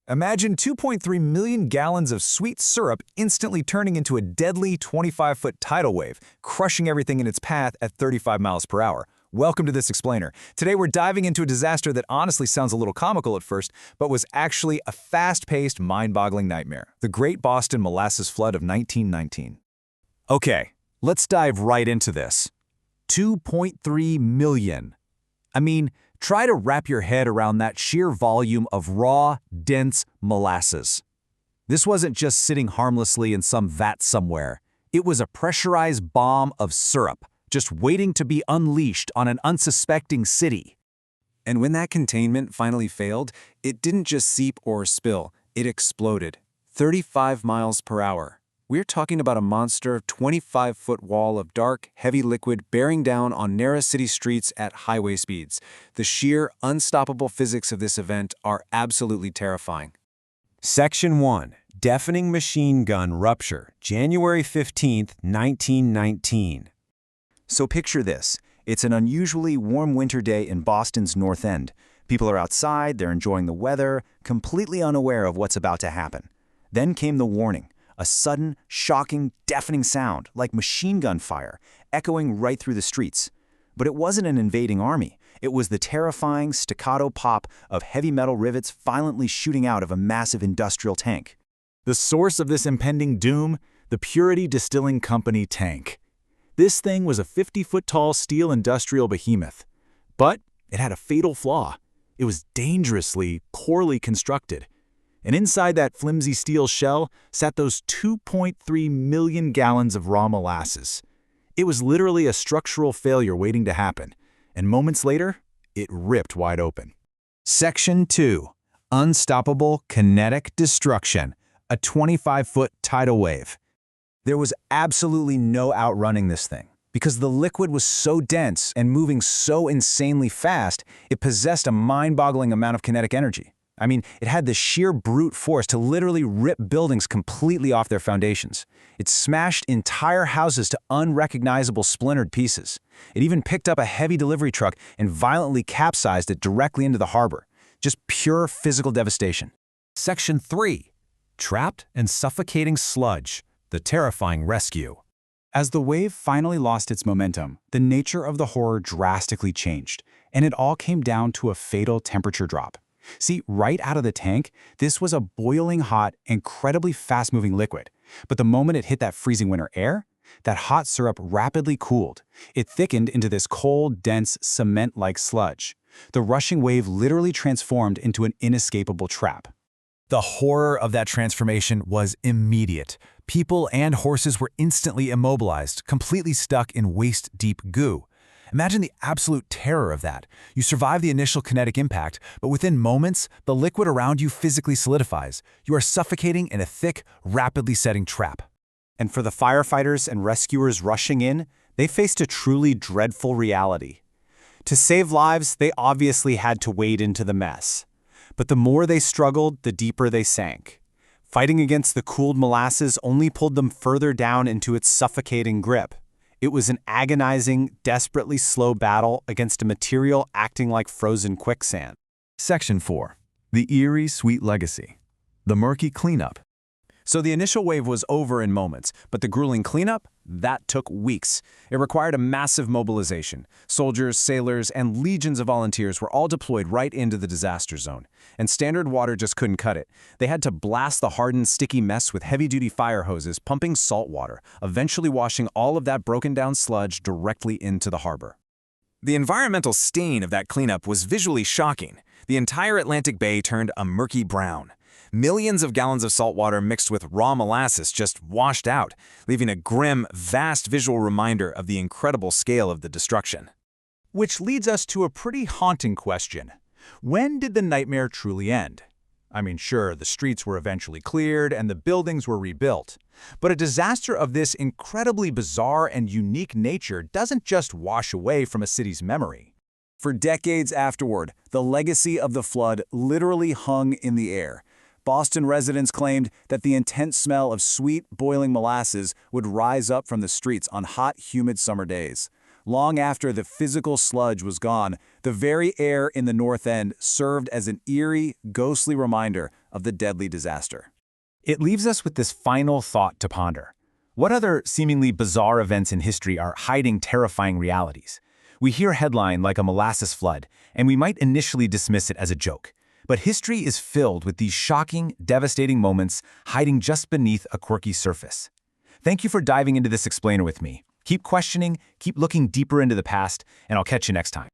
Imagine 2.3 million gallons of sweet syrup instantly turning into a deadly 25-foot tidal wave, crushing everything in its path at 35 miles per hour. Welcome to This Explainer. Today we're diving into a disaster that honestly sounds a little comical at first, but was actually a fast-paced, mind-boggling nightmare. The Great Boston Molasses Flood of 1919. Okay, let's dive right into this. 2.3 million. I mean, try to wrap your head around that sheer volume of raw, dense molasses. This wasn't just sitting harmlessly in some vat somewhere. It was a pressurized bomb of syrup, just waiting to be unleashed on an unsuspecting city. And when that containment finally failed, it didn't just seep or spill, it exploded. 35 miles per hour. We're talking about a monster 25-foot wall of dark, heavy liquid bearing down on narrow city streets at highway speeds. The sheer, unstoppable physics of this event are absolutely terrifying. Section 1. Deafening Machine Gun Rupture, January 15, 1919. So picture this. It's an unusually warm winter day in Boston's North End. People are outside, they're enjoying the weather, completely unaware of what's about to happen. Then came the warning. A sudden, shocking, deafening sound, like machine gun fire, echoing right through the streets. But it wasn't an invading army. It was the terrifying, staccato pop of heavy metal rivets violently shooting out of a massive industrial tank. The source of this impending doom? The Purity Distilling Company tank. This thing was a 50-foot-tall steel industrial behemoth. But it had a fatal flaw. It was dangerously, poorly constructed. And inside that flimsy steel shell sat those 2.3 million gallons of raw molasses. It was literally a structural failure waiting to happen, and moments later, it ripped wide open. Section 2. Unstoppable Kinetic Destruction, a 25-foot tidal wave. There was absolutely no outrunning this thing. Because the liquid was so dense and moving so insanely fast, it possessed a mind-boggling amount of kinetic energy. I mean, it had the sheer brute force to literally rip buildings completely off their foundations. It smashed entire houses to unrecognizable splintered pieces. It even picked up a heavy delivery truck and violently capsized it directly into the harbor. Just pure physical devastation. Section 3. Trapped and Suffocating Sludge, the Terrifying Rescue. As the wave finally lost its momentum, the nature of the horror drastically changed, and it all came down to a fatal temperature drop. See, right out of the tank, this was a boiling hot, incredibly fast-moving liquid. But the moment it hit that freezing winter air, that hot syrup rapidly cooled. It thickened into this cold, dense, cement-like sludge. The rushing wave literally transformed into an inescapable trap. The horror of that transformation was immediate. People and horses were instantly immobilized, completely stuck in waist-deep goo. Imagine the absolute terror of that. You survive the initial kinetic impact, but within moments, the liquid around you physically solidifies. You are suffocating in a thick, rapidly setting trap. And for the firefighters and rescuers rushing in, they faced a truly dreadful reality. To save lives, they obviously had to wade into the mess. But the more they struggled, the deeper they sank. Fighting against the cooled molasses only pulled them further down into its suffocating grip. It was an agonizing, desperately slow battle against a material acting like frozen quicksand. Section 4. The Eerie Sweet Legacy. The Murky Cleanup. So the initial wave was over in moments, but the grueling cleanup? That took weeks. It required a massive mobilization. Soldiers, sailors, and legions of volunteers were all deployed right into the disaster zone. And standard water just couldn't cut it. They had to blast the hardened, sticky mess with heavy-duty fire hoses, pumping salt water, eventually washing all of that broken-down sludge directly into the harbor. The environmental stain of that cleanup was visually shocking. The entire Atlantic Bay turned a murky brown. Millions of gallons of salt water mixed with raw molasses just washed out, leaving a grim, vast visual reminder of the incredible scale of the destruction. Which leads us to a pretty haunting question. When did the nightmare truly end? I mean, sure, the streets were eventually cleared and the buildings were rebuilt. But a disaster of this incredibly bizarre and unique nature doesn't just wash away from a city's memory. For decades afterward, the legacy of the flood literally hung in the air. Boston residents claimed that the intense smell of sweet, boiling molasses would rise up from the streets on hot, humid summer days. Long after the physical sludge was gone, the very air in the North End served as an eerie, ghostly reminder of the deadly disaster. It leaves us with this final thought to ponder. What other seemingly bizarre events in history are hiding terrifying realities? We hear a headline like a molasses flood, and we might initially dismiss it as a joke. But history is filled with these shocking, devastating moments hiding just beneath a quirky surface. Thank you for diving into this explainer with me. Keep questioning, keep looking deeper into the past, and I'll catch you next time.